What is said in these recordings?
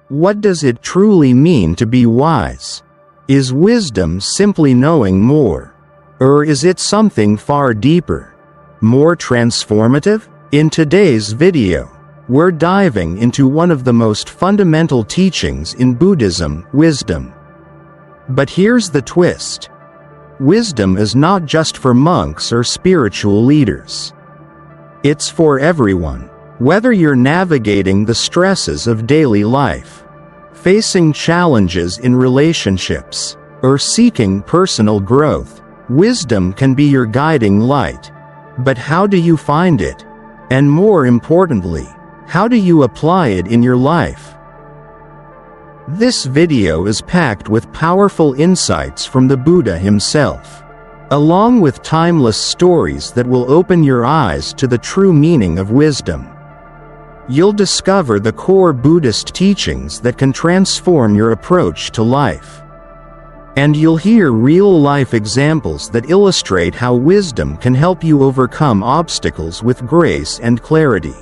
What does it truly mean to be wise? Is wisdom simply knowing more? Or is it something far deeper, more transformative? In today's video, we're diving into one of the most fundamental teachings in Buddhism, wisdom. But here's the twist. Wisdom is not just for monks or spiritual leaders. It's for everyone. Whether you're navigating the stresses of daily life, facing challenges in relationships, or seeking personal growth, wisdom can be your guiding light. But how do you find it? And more importantly, how do you apply it in your life? This video is packed with powerful insights from the Buddha himself, along with timeless stories that will open your eyes to the true meaning of wisdom. You'll discover the core Buddhist teachings that can transform your approach to life. And you'll hear real-life examples that illustrate how wisdom can help you overcome obstacles with grace and clarity.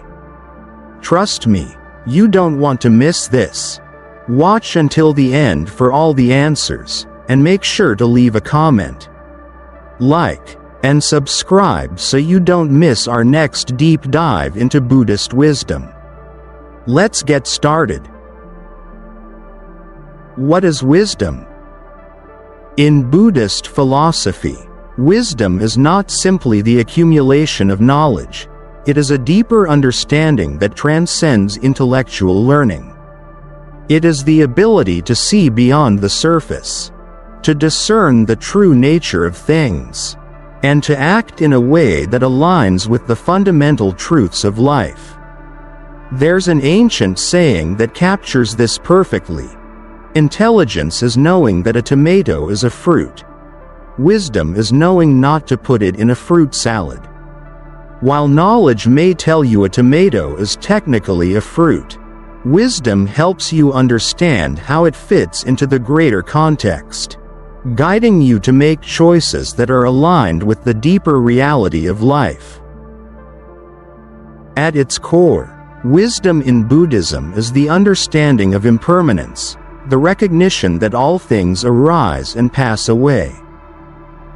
Trust me, you don't want to miss this. Watch until the end for all the answers, and make sure to leave a comment, like, and subscribe so you don't miss our next deep dive into Buddhist wisdom. Let's get started. What is wisdom? In Buddhist philosophy, wisdom is not simply the accumulation of knowledge. It is a deeper understanding that transcends intellectual learning. It is the ability to see beyond the surface, to discern the true nature of things, and to act in a way that aligns with the fundamental truths of life. There's an ancient saying that captures this perfectly. Intelligence is knowing that a tomato is a fruit. Wisdom is knowing not to put it in a fruit salad. While knowledge may tell you a tomato is technically a fruit, wisdom helps you understand how it fits into the greater context, guiding you to make choices that are aligned with the deeper reality of life. At its core, wisdom in Buddhism is the understanding of impermanence, the recognition that all things arise and pass away.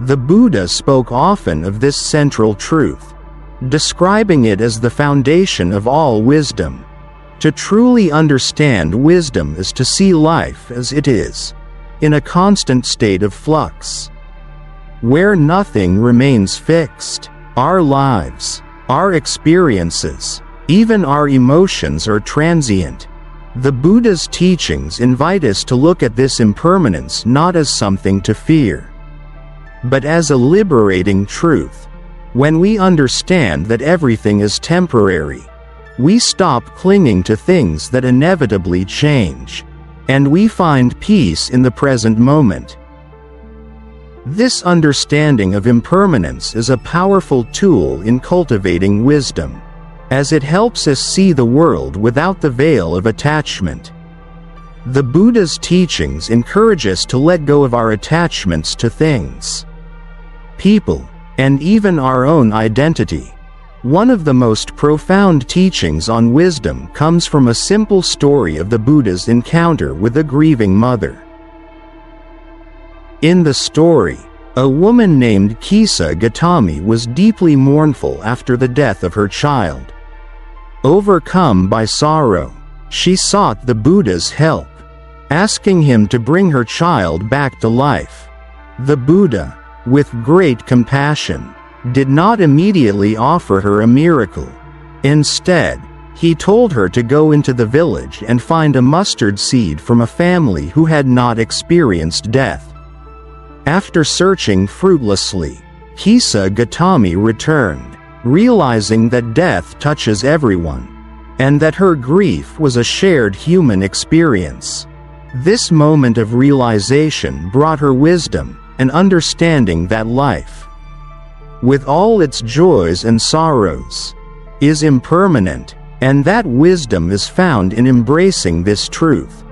The Buddha spoke often of this central truth, describing it as the foundation of all wisdom. To truly understand wisdom is to see life as it is, in a constant state of flux, where nothing remains fixed. Our lives, our experiences, even our emotions are transient. The Buddha's teachings invite us to look at this impermanence not as something to fear, but as a liberating truth. When we understand that everything is temporary, we stop clinging to things that inevitably change, and we find peace in the present moment. This understanding of impermanence is a powerful tool in cultivating wisdom, as it helps us see the world without the veil of attachment. The Buddha's teachings encourage us to let go of our attachments to things, people, and even our own identity. One of the most profound teachings on wisdom comes from a simple story of the Buddha's encounter with a grieving mother. In the story, a woman named Kisa Gautami was deeply mournful after the death of her child. Overcome by sorrow, she sought the Buddha's help, asking him to bring her child back to life. The Buddha, with great compassion, did not immediately offer her a miracle. Instead, he told her to go into the village and find a mustard seed from a family who had not experienced death. After searching fruitlessly, Kisa Gautami returned, realizing that death touches everyone, and that her grief was a shared human experience. This moment of realization brought her wisdom, and understanding that life, with all its joys and sorrows, is impermanent, and that wisdom is found in embracing this truth.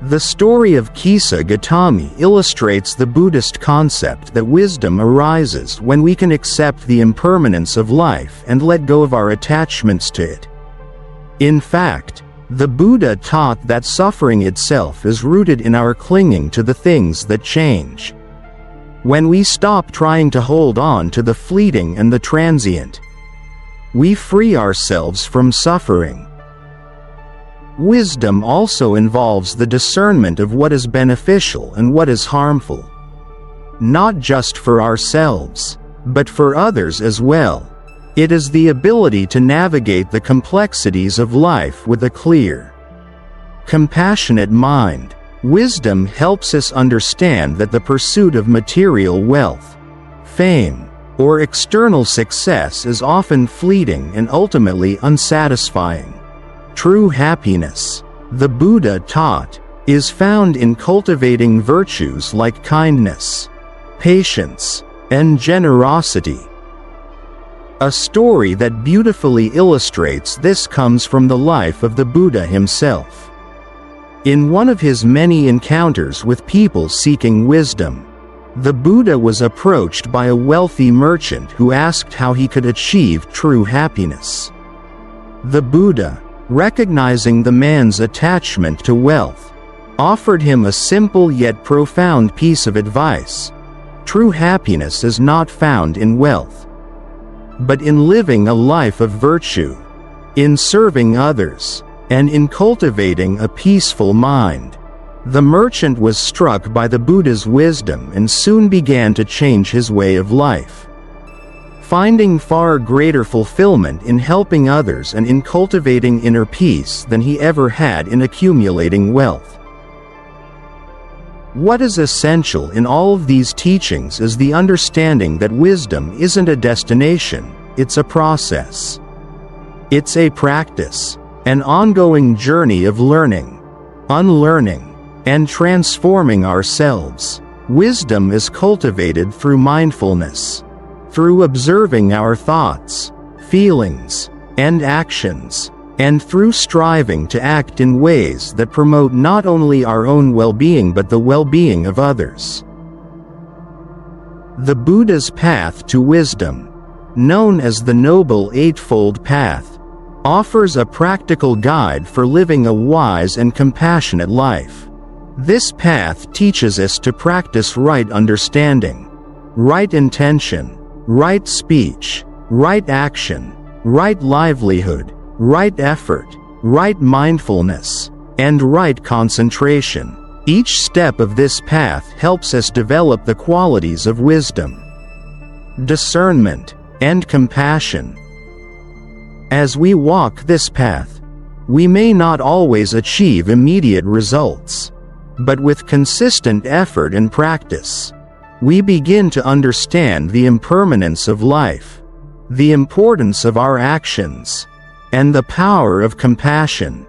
The story of Kisa Gautami illustrates the Buddhist concept that wisdom arises when we can accept the impermanence of life and let go of our attachments to it. In fact, The Buddha taught that suffering itself is rooted in our clinging to the things that change. When we stop trying to hold on to the fleeting and the transient, we free ourselves from suffering. Wisdom also involves the discernment of what is beneficial and what is harmful, not just for ourselves, but for others as well. It is the ability to navigate the complexities of life with a clear, compassionate mind. Wisdom helps us understand that the pursuit of material wealth, fame, or external success is often fleeting and ultimately unsatisfying. True happiness, the Buddha taught, is found in cultivating virtues like kindness, patience, and generosity. A story that beautifully illustrates this comes from the life of the Buddha himself. In one of his many encounters with people seeking wisdom, the Buddha was approached by a wealthy merchant who asked how he could achieve true happiness. The Buddha, recognizing the man's attachment to wealth, offered him a simple yet profound piece of advice. True happiness is not found in wealth, but in living a life of virtue, in serving others, and in cultivating a peaceful mind. The merchant was struck by the Buddha's wisdom and soon began to change his way of life, finding far greater fulfillment in helping others and in cultivating inner peace than he ever had in accumulating wealth. What is essential in all of these teachings is the understanding that wisdom isn't a destination, it's a process. It's a practice, an ongoing journey of learning, unlearning, and transforming ourselves. Wisdom is cultivated through mindfulness, through observing our thoughts, feelings, and actions, and through striving to act in ways that promote not only our own well-being but the well-being of others. The Buddha's path to wisdom, known as the Noble Eightfold Path, offers a practical guide for living a wise and compassionate life. This path teaches us to practice right understanding, right intention, right speech, right action, right livelihood, right effort, right mindfulness, and right concentration. Each step of this path helps us develop the qualities of wisdom, discernment, and compassion. As we walk this path, we may not always achieve immediate results, but with consistent effort and practice, we begin to understand the impermanence of life, the importance of our actions, and the power of compassion.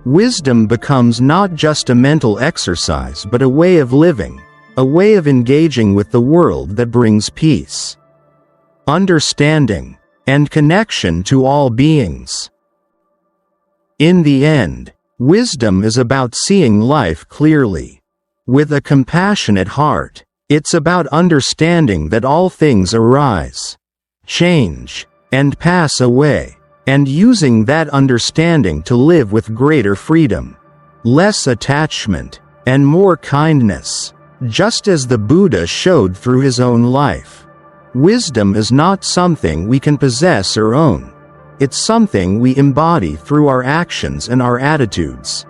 Wisdom becomes not just a mental exercise but a way of living, a way of engaging with the world that brings peace, understanding, and connection to all beings. In the end, wisdom is about seeing life clearly. With a compassionate heart, it's about understanding that all things arise, change, and pass away, and using that understanding to live with greater freedom, less attachment, and more kindness, just as the Buddha showed through his own life. Wisdom is not something we can possess or own. It's something we embody through our actions and our attitudes,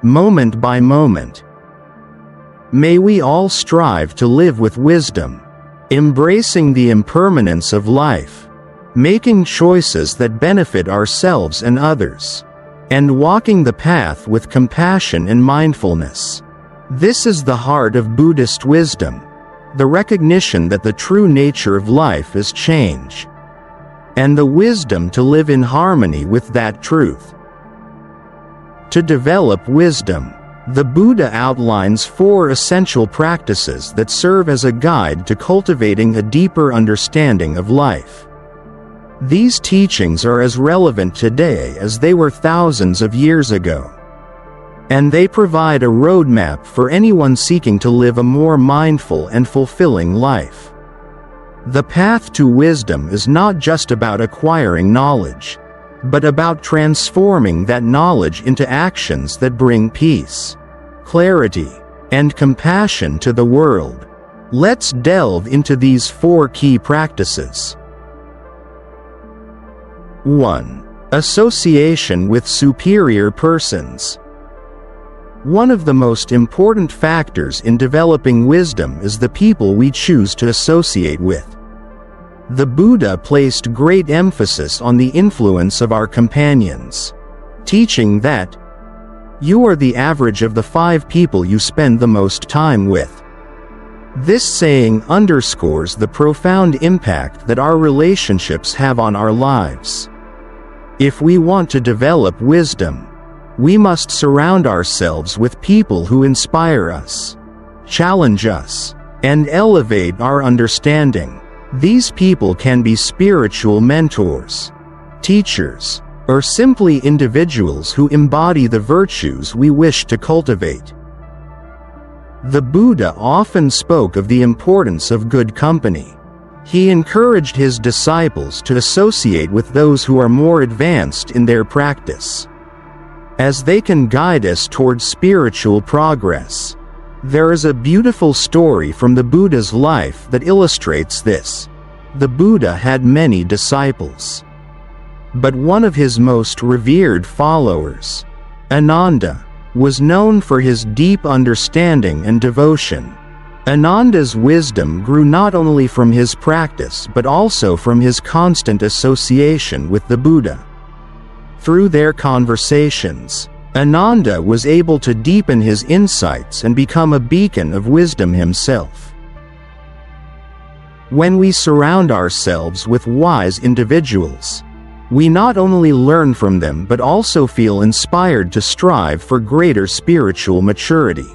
moment by moment. May we all strive to live with wisdom, embracing the impermanence of life, making choices that benefit ourselves and others, and walking the path with compassion and mindfulness. This is the heart of Buddhist wisdom, the recognition that the true nature of life is change, and the wisdom to live in harmony with that truth. To develop wisdom, the Buddha outlines 4 essential practices that serve as a guide to cultivating a deeper understanding of life. These teachings are as relevant today as they were thousands of years ago, and they provide a roadmap for anyone seeking to live a more mindful and fulfilling life. The path to wisdom is not just about acquiring knowledge, but about transforming that knowledge into actions that bring peace, clarity, and compassion to the world. Let's delve into these 4 key practices. 1. Association with superior persons. One of the most important factors in developing wisdom is the people we choose to associate with. The Buddha placed great emphasis on the influence of our companions, teaching that you are the average of the 5 people you spend the most time with. This saying underscores the profound impact that our relationships have on our lives. If we want to develop wisdom, we must surround ourselves with people who inspire us, challenge us, and elevate our understanding. These people can be spiritual mentors, teachers, or simply individuals who embody the virtues we wish to cultivate. The Buddha often spoke of the importance of good company. He encouraged his disciples to associate with those who are more advanced in their practice, as they can guide us towards spiritual progress. There is a beautiful story from the Buddha's life that illustrates this. The Buddha had many disciples, but one of his most revered followers, Ananda, was known for his deep understanding and devotion. Ananda's wisdom grew not only from his practice but also from his constant association with the Buddha. Through their conversations, Ananda was able to deepen his insights and become a beacon of wisdom himself. When we surround ourselves with wise individuals, we not only learn from them but also feel inspired to strive for greater spiritual maturity.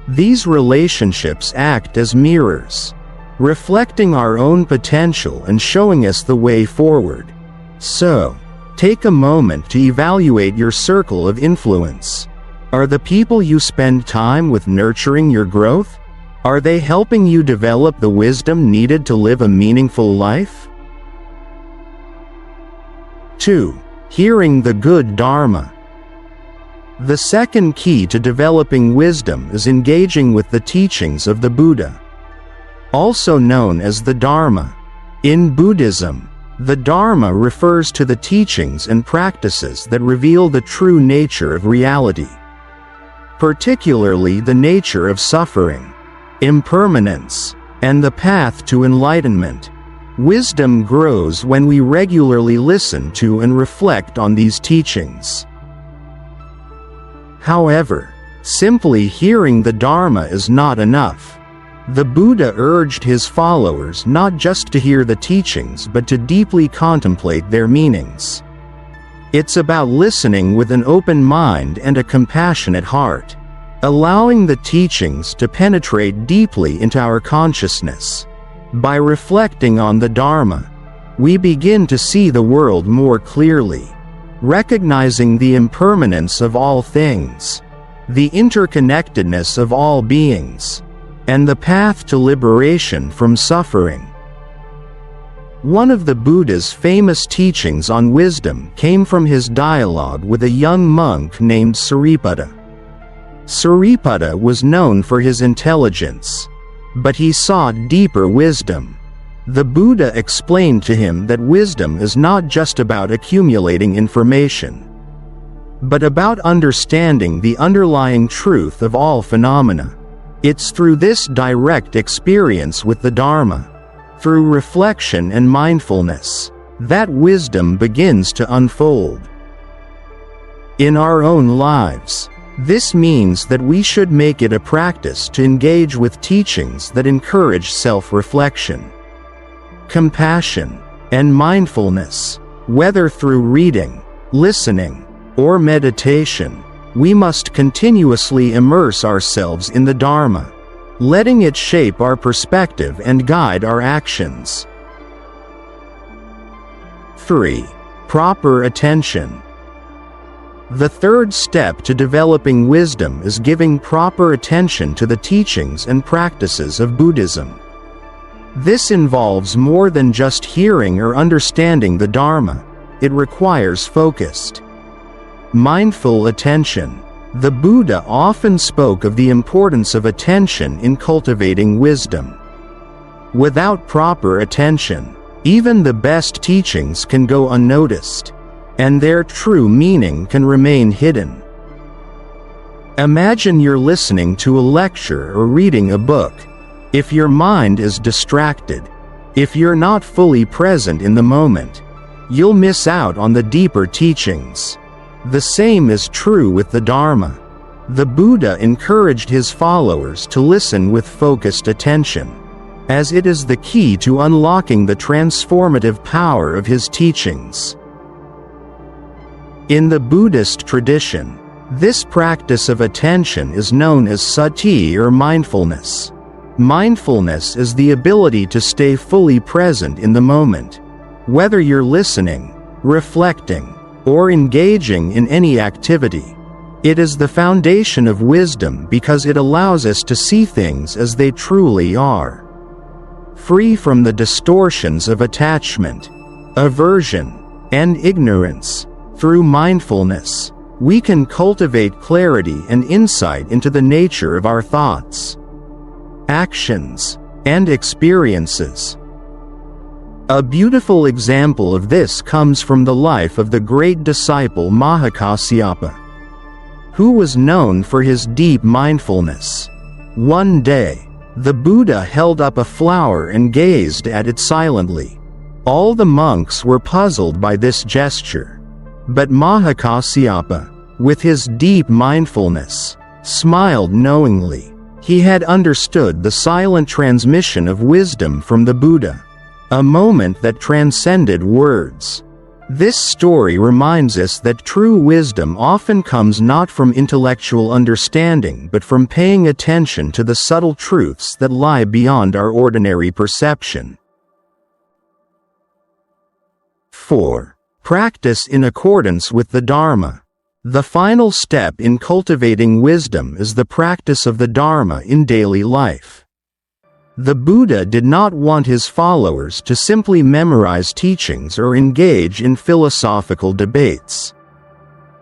These relationships act as mirrors, reflecting our own potential and showing us the way forward. So, take a moment to evaluate your circle of influence. Are the people you spend time with nurturing your growth? Are they helping you develop the wisdom needed to live a meaningful life? 2. Hearing the good Dharma. The second key to developing wisdom is engaging with the teachings of the Buddha, also known as the Dharma. In Buddhism, the Dharma refers to the teachings and practices that reveal the true nature of reality, particularly the nature of suffering, impermanence, and the path to enlightenment. Wisdom grows when we regularly listen to and reflect on these teachings. However, simply hearing the Dharma is not enough. The Buddha urged his followers not just to hear the teachings but to deeply contemplate their meanings. It's about listening with an open mind and a compassionate heart, allowing the teachings to penetrate deeply into our consciousness. By reflecting on the Dharma, we begin to see the world more clearly, recognizing the impermanence of all things, the interconnectedness of all beings, and the path to liberation from suffering. One of the Buddha's famous teachings on wisdom came from his dialogue with a young monk named Sariputta. Sariputta was known for his intelligence, but he sought deeper wisdom. The Buddha explained to him that wisdom is not just about accumulating information, but about understanding the underlying truth of all phenomena. It's through this direct experience with the Dharma, through reflection and mindfulness, that wisdom begins to unfold. In our own lives, this means that we should make it a practice to engage with teachings that encourage self-reflection, compassion, and mindfulness. Whether through reading, listening, or meditation, we must continuously immerse ourselves in the Dharma, letting it shape our perspective and guide our actions. 3. Proper attention. The third step to developing wisdom is giving proper attention to the teachings and practices of Buddhism. This involves more than just hearing or understanding the Dharma. it requires focused, mindful attention. The Buddha often spoke of the importance of attention in cultivating wisdom. Without proper attention, even the best teachings can go unnoticed, and their true meaning can remain hidden. Imagine you're listening to a lecture or reading a book. If your mind is distracted, if you're not fully present in the moment, you'll miss out on the deeper teachings. The same is true with the Dharma. The Buddha encouraged his followers to listen with focused attention, as it is the key to unlocking the transformative power of his teachings. In the Buddhist tradition, this practice of attention is known as sati or mindfulness. Mindfulness is the ability to stay fully present in the moment, whether you're listening, reflecting, or engaging in any activity. It is the foundation of wisdom because it allows us to see things as they truly are, free from the distortions of attachment, aversion, and ignorance. Through mindfulness, we can cultivate clarity and insight into the nature of our thoughts, actions, and experiences. A beautiful example of this comes from the life of the great disciple Mahakasyapa, who was known for his deep mindfulness. One day, the Buddha held up a flower and gazed at it silently. All the monks were puzzled by this gesture, but Mahakasyapa, with his deep mindfulness, smiled knowingly. He had understood the silent transmission of wisdom from the Buddha, a moment that transcended words. This story reminds us that true wisdom often comes not from intellectual understanding but from paying attention to the subtle truths that lie beyond our ordinary perception. 4. Practice in accordance with the Dharma. The final step in cultivating wisdom is the practice of the Dharma in daily life. The Buddha did not want his followers to simply memorize teachings or engage in philosophical debates.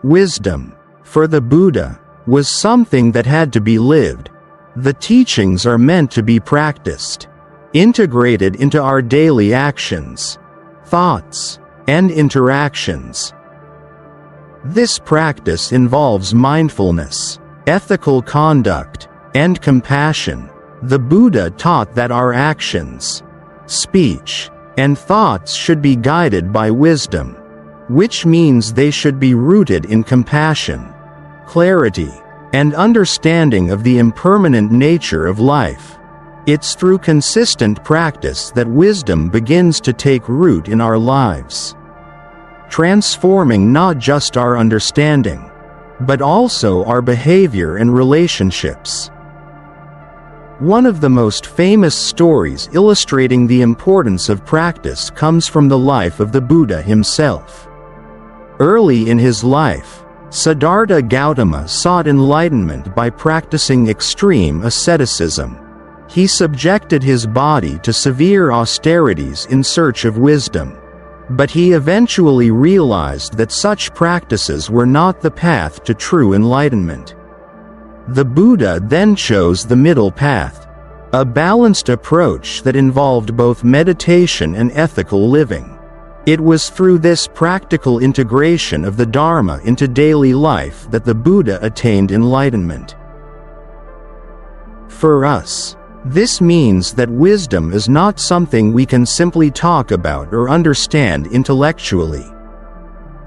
Wisdom, for the Buddha, was something that had to be lived. The teachings are meant to be practiced, integrated into our daily actions, thoughts, and interactions. This practice involves mindfulness, ethical conduct, and compassion. The Buddha taught that our actions, speech, and thoughts should be guided by wisdom, which means they should be rooted in compassion, clarity, and understanding of the impermanent nature of life. It's through consistent practice that wisdom begins to take root in our lives, transforming not just our understanding, but also our behavior and relationships. One of the most famous stories illustrating the importance of practice comes from the life of the Buddha himself. Early in his life, Siddhartha Gautama sought enlightenment by practicing extreme asceticism. He subjected his body to severe austerities in search of wisdom, but he eventually realized that such practices were not the path to true enlightenment. The Buddha then chose the middle path, a balanced approach that involved both meditation and ethical living. It was through this practical integration of the Dharma into daily life that the Buddha attained enlightenment. For us, this means that wisdom is not something we can simply talk about or understand intellectually.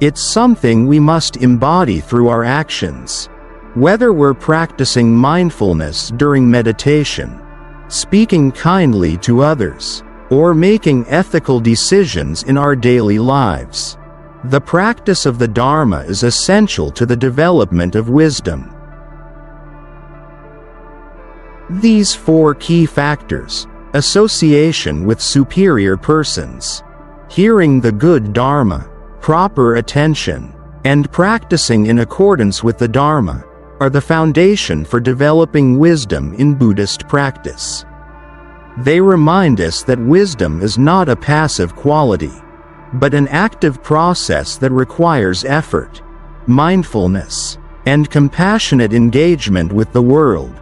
It's something we must embody through our actions. Whether we're practicing mindfulness during meditation, speaking kindly to others, or making ethical decisions in our daily lives, the practice of the Dharma is essential to the development of wisdom. These 4 key factors: association with superior persons, hearing the good Dharma, proper attention, and practicing in accordance with the Dharma, are the foundation for developing wisdom in Buddhist practice. They remind us that wisdom is not a passive quality. but an active process that requires effort, mindfulness, and compassionate engagement with the world.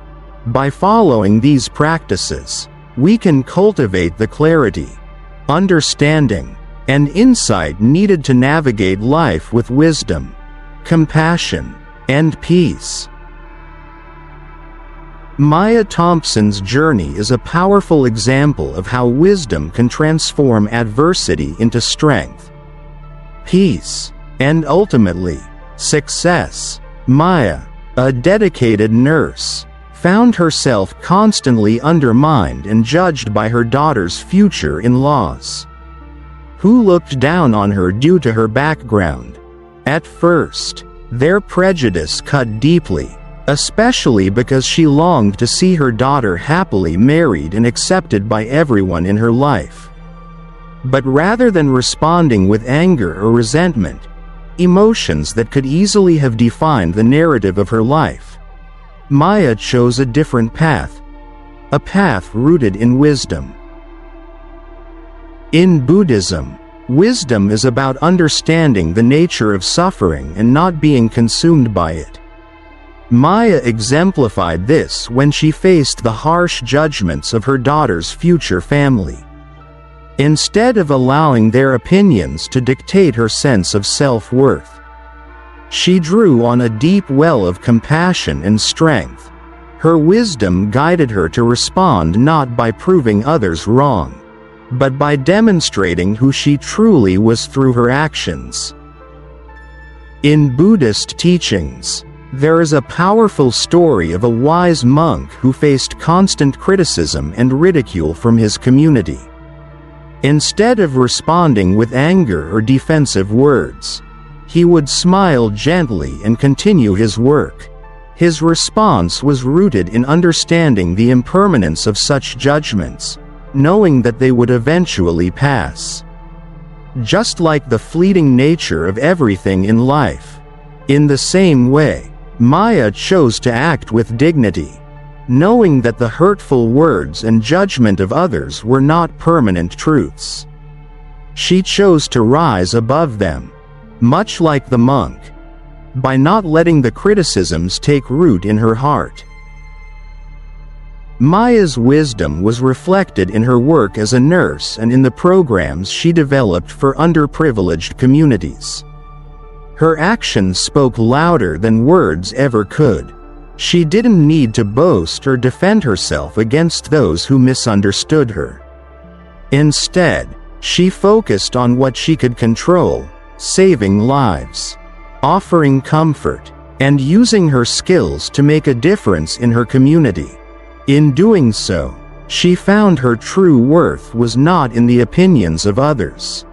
By following these practices, we can cultivate the clarity, understanding, and insight needed to navigate life with wisdom, compassion, and peace. Maya Thompson's journey is a powerful example of how wisdom can transform adversity into strength, peace, and ultimately, success. Maya, a dedicated nurse, found herself constantly undermined and judged by her daughter's future in-laws, who looked down on her due to her background. At first, their prejudice cut deeply, especially because she longed to see her daughter happily married and accepted by everyone in her life. But rather than responding with anger or resentment, emotions that could easily have defined the narrative of her life, Maya chose a different path, a path rooted in wisdom. In Buddhism, wisdom is about understanding the nature of suffering and not being consumed by it. Maya exemplified this when she faced the harsh judgments of her daughter's future family. Instead of allowing their opinions to dictate her sense of self-worth, she drew on a deep well of compassion and strength. Her wisdom guided her to respond not by proving others wrong, but by demonstrating who she truly was through her actions. In Buddhist teachings, there is a powerful story of a wise monk who faced constant criticism and ridicule from his community. Instead of responding with anger or defensive words, he would smile gently and continue his work. His response was rooted in understanding the impermanence of such judgments, knowing that they would eventually pass. Just like the fleeting nature of everything in life, in the same way, Maya chose to act with dignity, knowing that the hurtful words and judgment of others were not permanent truths. She chose to rise above them, much like the monk, by not letting the criticisms take root in her heart. Maya's wisdom was reflected in her work as a nurse and in the programs she developed for underprivileged communities. Her actions spoke louder than words ever could. She didn't need to boast or defend herself against those who misunderstood her. Instead, she focused on what she could control, saving lives, offering comfort, and using her skills to make a difference in her community. In doing so, she found her true worth was not in the opinions of others,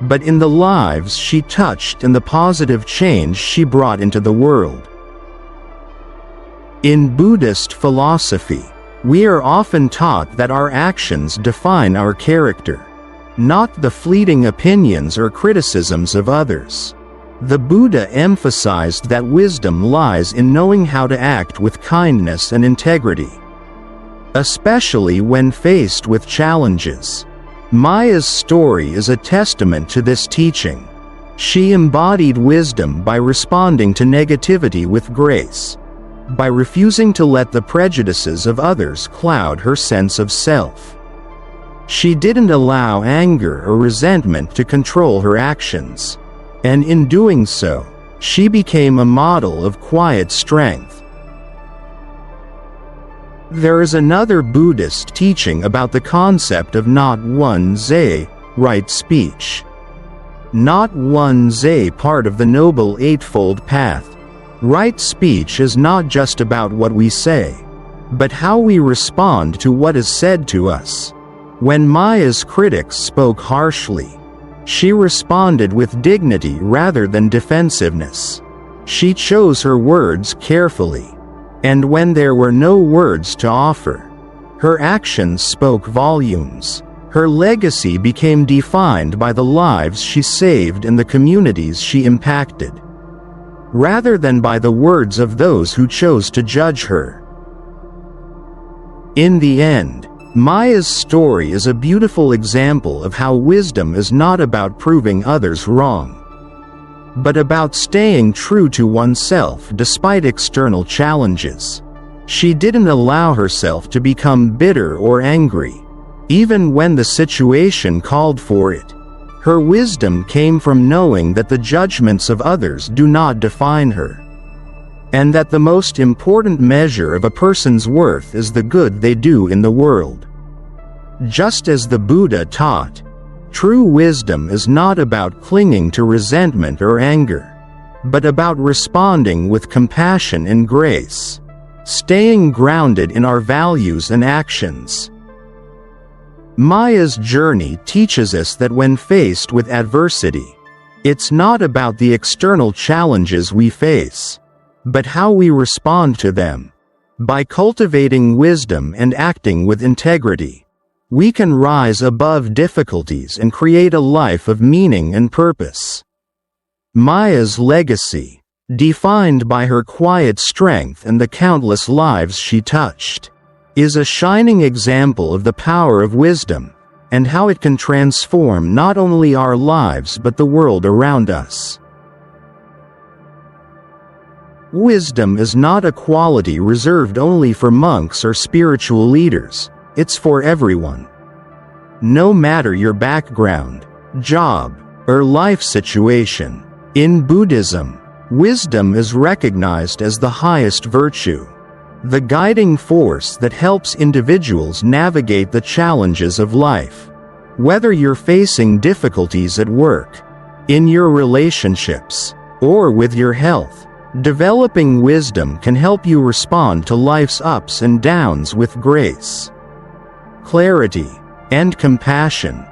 but in the lives she touched and the positive change she brought into the world. In Buddhist philosophy, we are often taught that our actions define our character, not the fleeting opinions or criticisms of others. The Buddha emphasized that wisdom lies in knowing how to act with kindness and integrity, especially when faced with challenges. Maya's story is a testament to this teaching. She embodied wisdom by responding to negativity with grace, by refusing to let the prejudices of others cloud her sense of self. She didn't allow anger or resentment to control her actions, and in doing so, she became a model of quiet strength. There is another Buddhist teaching about the concept of not one zhe, right speech. Not one zhe, part of the Noble Eightfold Path. Right speech is not just about what we say, but how we respond to what is said to us. When Maya's critics spoke harshly, she responded with dignity rather than defensiveness. She chose her words carefully, and when there were no words to offer, her actions spoke volumes. Her legacy became defined by the lives she saved and the communities she impacted, rather than by the words of those who chose to judge her. In the end, Maya's story is a beautiful example of how wisdom is not about proving others wrong, but about staying true to oneself despite external challenges. She didn't allow herself to become bitter or angry, even when the situation called for it. Her wisdom came from knowing that the judgments of others do not define her, and that the most important measure of a person's worth is the good they do in the world. Just as the Buddha taught, true wisdom is not about clinging to resentment or anger, but about responding with compassion and grace, staying grounded in our values and actions. Maya's journey teaches us that when faced with adversity, it's not about the external challenges we face, but how we respond to them. By cultivating wisdom and acting with integrity, we can rise above difficulties and create a life of meaning and purpose. Maya's legacy, defined by her quiet strength and the countless lives she touched, is a shining example of the power of wisdom and how it can transform not only our lives but the world around us. Wisdom is not a quality reserved only for monks or spiritual leaders, it's for everyone. No matter your background, job, or life situation, in Buddhism, wisdom is recognized as the highest virtue, the guiding force that helps individuals navigate the challenges of life. Whether you're facing difficulties at work, in your relationships, or with your health, developing wisdom can help you respond to life's ups and downs with grace, clarity, and compassion.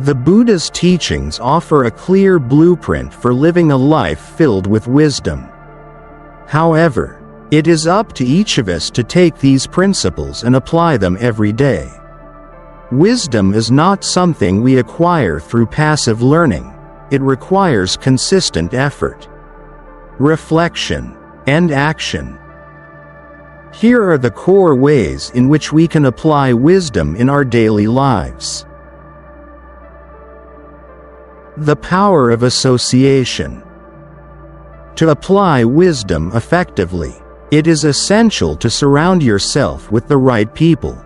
The Buddha's teachings offer a clear blueprint for living a life filled with wisdom. However, it is up to each of us to take these principles and apply them every day. Wisdom is not something we acquire through passive learning. It requires consistent effort, reflection, and action. Here are the core ways in which we can apply wisdom in our daily lives. The power of association. To apply wisdom effectively, it is essential to surround yourself with the right people.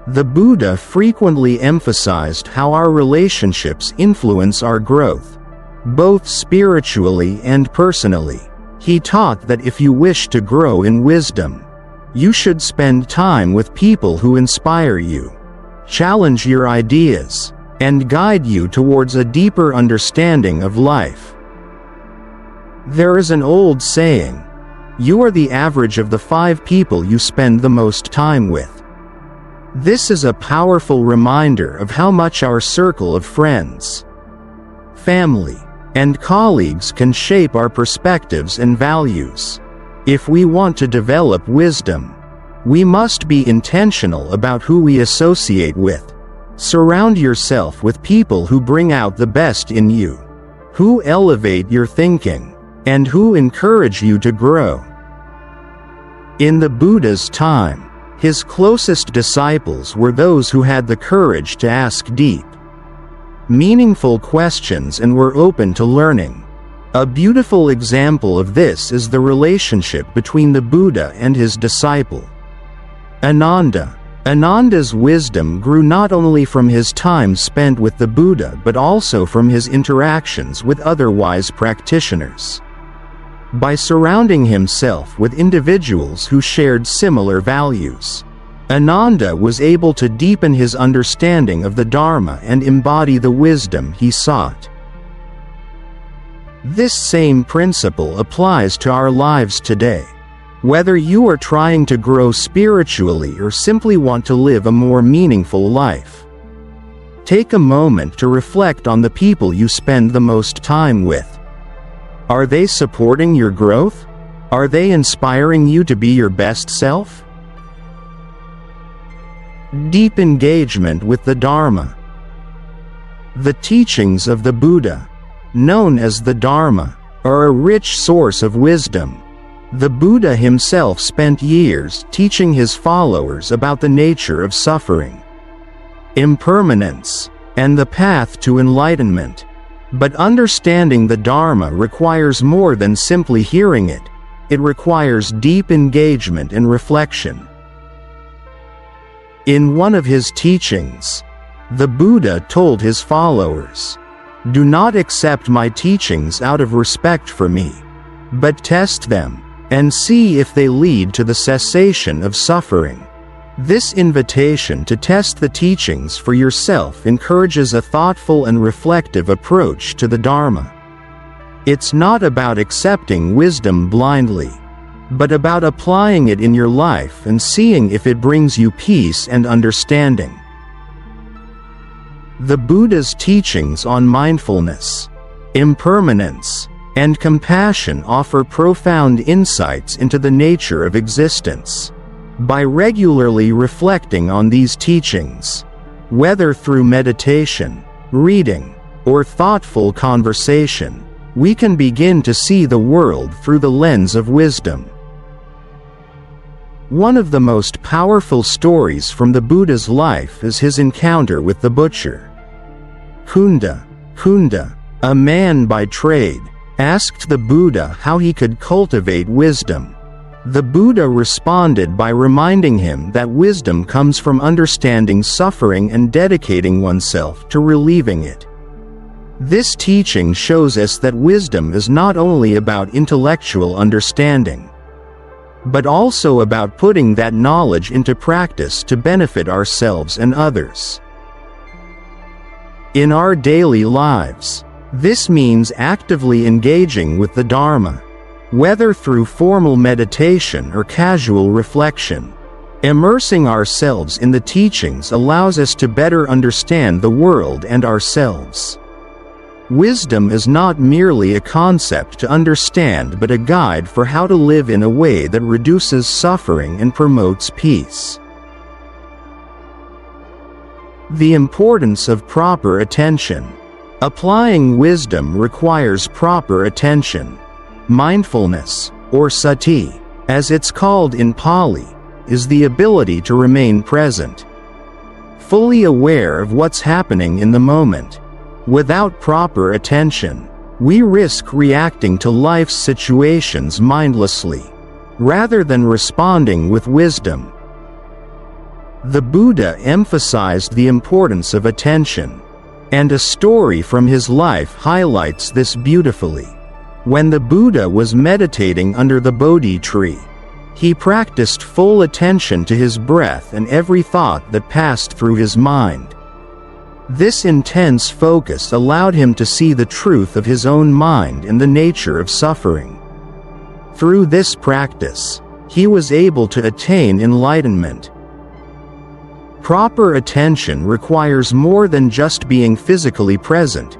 The Buddha frequently emphasized how our relationships influence our growth, both spiritually and personally. He taught that if you wish to grow in wisdom, you should spend time with people who inspire you, challenge your ideas, and guide you towards a deeper understanding of life. There is an old saying, "You are the average of the 5 people you spend the most time with." This is a powerful reminder of how much our circle of friends, family, and colleagues can shape our perspectives and values. If we want to develop wisdom, we must be intentional about who we associate with. Surround yourself with people who bring out the best in you, who elevate your thinking, and who encourage you to grow. In the Buddha's time, his closest disciples were those who had the courage to ask deep, meaningful questions and were open to learning. A beautiful example of this is the relationship between the Buddha and his disciple, Ananda. Ananda's wisdom grew not only from his time spent with the Buddha but also from his interactions with other wise practitioners. By surrounding himself with individuals who shared similar values, Ananda was able to deepen his understanding of the Dharma and embody the wisdom he sought. This same principle applies to our lives today. Whether you are trying to grow spiritually or simply want to live a more meaningful life, take a moment to reflect on the people you spend the most time with. Are they supporting your growth? Are they inspiring you to be your best self? Deep engagement with the Dharma. The teachings of the Buddha, known as the Dharma, are a rich source of wisdom. The Buddha himself spent years teaching his followers about the nature of suffering, impermanence, and the path to enlightenment. But understanding the Dharma requires more than simply hearing it. It requires deep engagement and reflection. In one of his teachings, the Buddha told his followers, "Do not accept my teachings out of respect for me, but test them, and see if they lead to the cessation of suffering." This invitation to test the teachings for yourself encourages a thoughtful and reflective approach to the Dharma. It's not about accepting wisdom blindly, but about applying it in your life and seeing if it brings you peace and understanding. The Buddha's teachings on mindfulness, impermanence, and compassion offer profound insights into the nature of existence. By regularly reflecting on these teachings, whether through meditation, reading, or thoughtful conversation, we can begin to see the world through the lens of wisdom. One of the most powerful stories from the Buddha's life is his encounter with the butcher. Kunda, a man by trade, asked the Buddha how he could cultivate wisdom. The Buddha responded by reminding him that wisdom comes from understanding suffering and dedicating oneself to relieving it. This teaching shows us that wisdom is not only about intellectual understanding, but also about putting that knowledge into practice to benefit ourselves and others. In our daily lives, this means actively engaging with the Dharma, whether through formal meditation or casual reflection. Immersing ourselves in the teachings allows us to better understand the world and ourselves. Wisdom is not merely a concept to understand but a guide for how to live in a way that reduces suffering and promotes peace. The importance of proper attention. Applying wisdom requires proper attention. Mindfulness, or sati, as it's called in Pali, is the ability to remain present, fully aware of what's happening in the moment. Without proper attention, we risk reacting to life's situations mindlessly, rather than responding with wisdom. The Buddha emphasized the importance of attention, and a story from his life highlights this beautifully. When the Buddha was meditating under the Bodhi tree, he practiced full attention to his breath and every thought that passed through his mind. This intense focus allowed him to see the truth of his own mind and the nature of suffering. Through this practice, he was able to attain enlightenment. Proper attention requires more than just being physically present.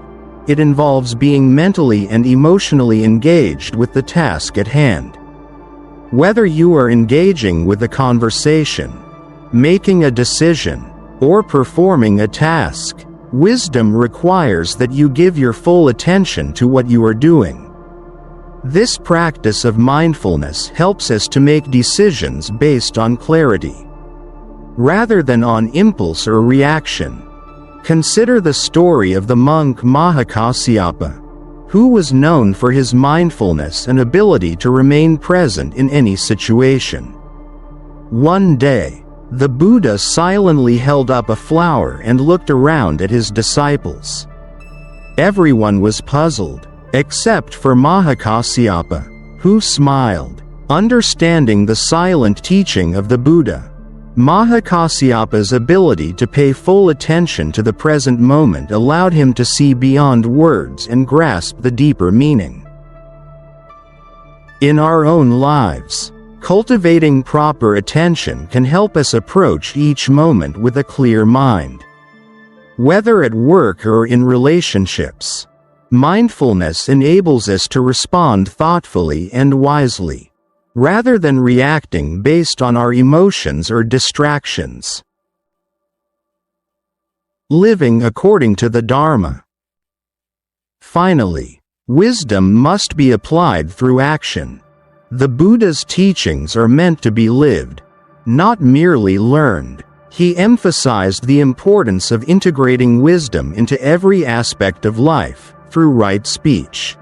It involves being mentally and emotionally engaged with the task at hand. Whether you are engaging with a conversation, making a decision, or performing a task, wisdom requires that you give your full attention to what you are doing. This practice of mindfulness helps us to make decisions based on clarity, rather than on impulse or reaction. Consider the story of the monk Mahakasyapa, who was known for his mindfulness and ability to remain present in any situation. One day, the Buddha silently held up a flower and looked around at his disciples. Everyone was puzzled, except for Mahakasyapa, who smiled, understanding the silent teaching of the Buddha. Mahakasyapa's ability to pay full attention to the present moment allowed him to see beyond words and grasp the deeper meaning. In our own lives, cultivating proper attention can help us approach each moment with a clear mind. Whether at work or in relationships, mindfulness enables us to respond thoughtfully and wisely, rather than reacting based on our emotions or distractions. Living according to the Dharma. Finally, wisdom must be applied through action. The Buddha's teachings are meant to be lived, not merely learned. He emphasized the importance of integrating wisdom into every aspect of life, through right speech,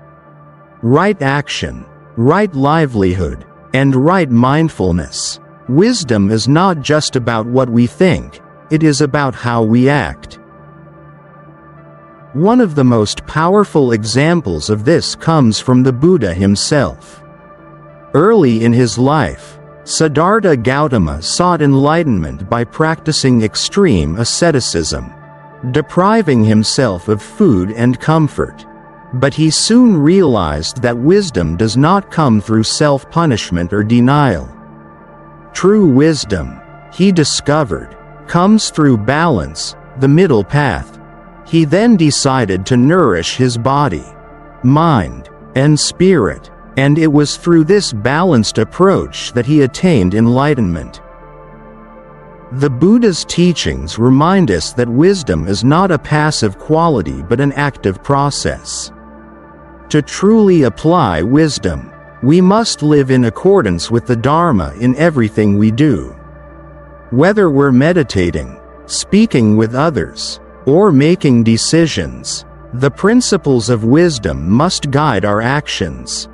right action, right livelihood, and right mindfulness. Wisdom is not just about what we think, it is about how we act. One of the most powerful examples of this comes from the Buddha himself. Early in his life, Siddhartha Gautama sought enlightenment by practicing extreme asceticism, depriving himself of food and comfort. But he soon realized that wisdom does not come through self-punishment or denial. True wisdom, he discovered, comes through balance, the middle path. He then decided to nourish his body, mind, and spirit, and it was through this balanced approach that he attained enlightenment. The Buddha's teachings remind us that wisdom is not a passive quality but an active process. To truly apply wisdom, we must live in accordance with the Dharma in everything we do. Whether we're meditating, speaking with others, or making decisions, the principles of wisdom must guide our actions.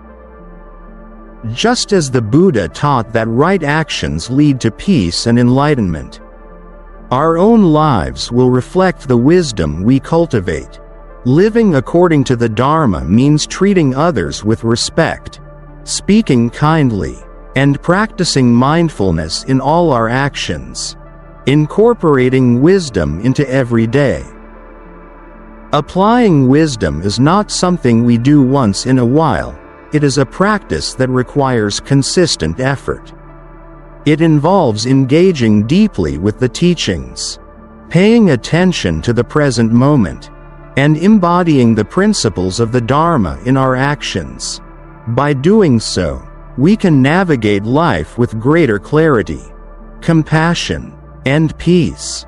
Just as the Buddha taught that right actions lead to peace and enlightenment, our own lives will reflect the wisdom we cultivate. Living according to the Dharma means treating others with respect, speaking kindly, and practicing mindfulness in all our actions, incorporating wisdom into every day. Applying wisdom is not something we do once in a while. It is a practice that requires consistent effort. It involves engaging deeply with the teachings, paying attention to the present moment, and embodying the principles of the Dharma in our actions. By doing so, we can navigate life with greater clarity, compassion, and peace.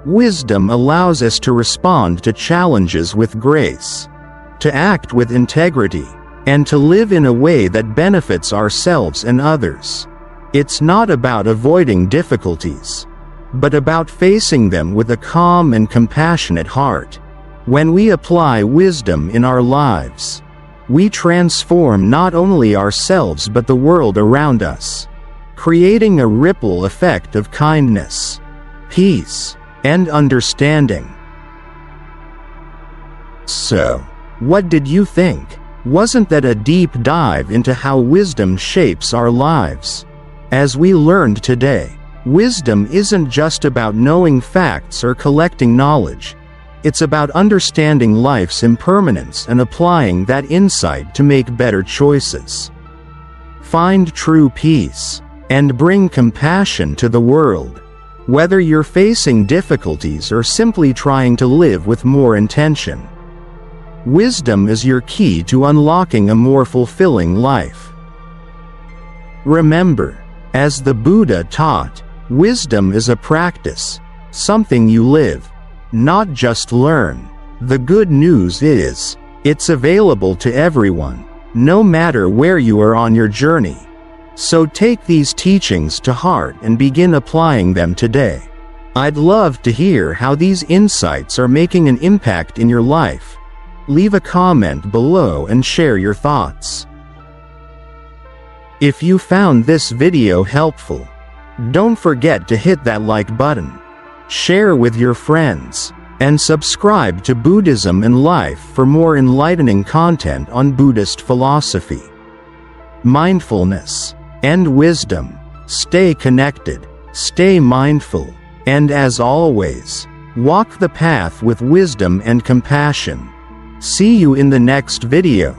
Wisdom allows us to respond to challenges with grace, to act with integrity, and to live in a way that benefits ourselves and others. It's not about avoiding difficulties, but about facing them with a calm and compassionate heart. When we apply wisdom in our lives, we transform not only ourselves but the world around us, creating a ripple effect of kindness, peace, and understanding. So, what did you think? Wasn't that a deep dive into how wisdom shapes our lives? As we learned today, wisdom isn't just about knowing facts or collecting knowledge. It's about understanding life's impermanence and applying that insight to make better choices. Find true peace, and bring compassion to the world. Whether you're facing difficulties or simply trying to live with more intention, wisdom is your key to unlocking a more fulfilling life. Remember, as the Buddha taught, wisdom is a practice, something you live, not just learn. The good news is, it's available to everyone, no matter where you are on your journey. So take these teachings to heart and begin applying them today. I'd love to hear how these insights are making an impact in your life. Leave a comment below and share your thoughts. If you found this video helpful, don't forget to hit that like button, share with your friends, and subscribe to Buddhism and Life for more enlightening content on Buddhist philosophy, mindfulness, and wisdom. Stay connected, stay mindful, and as always, walk the path with wisdom and compassion. See you in the next video.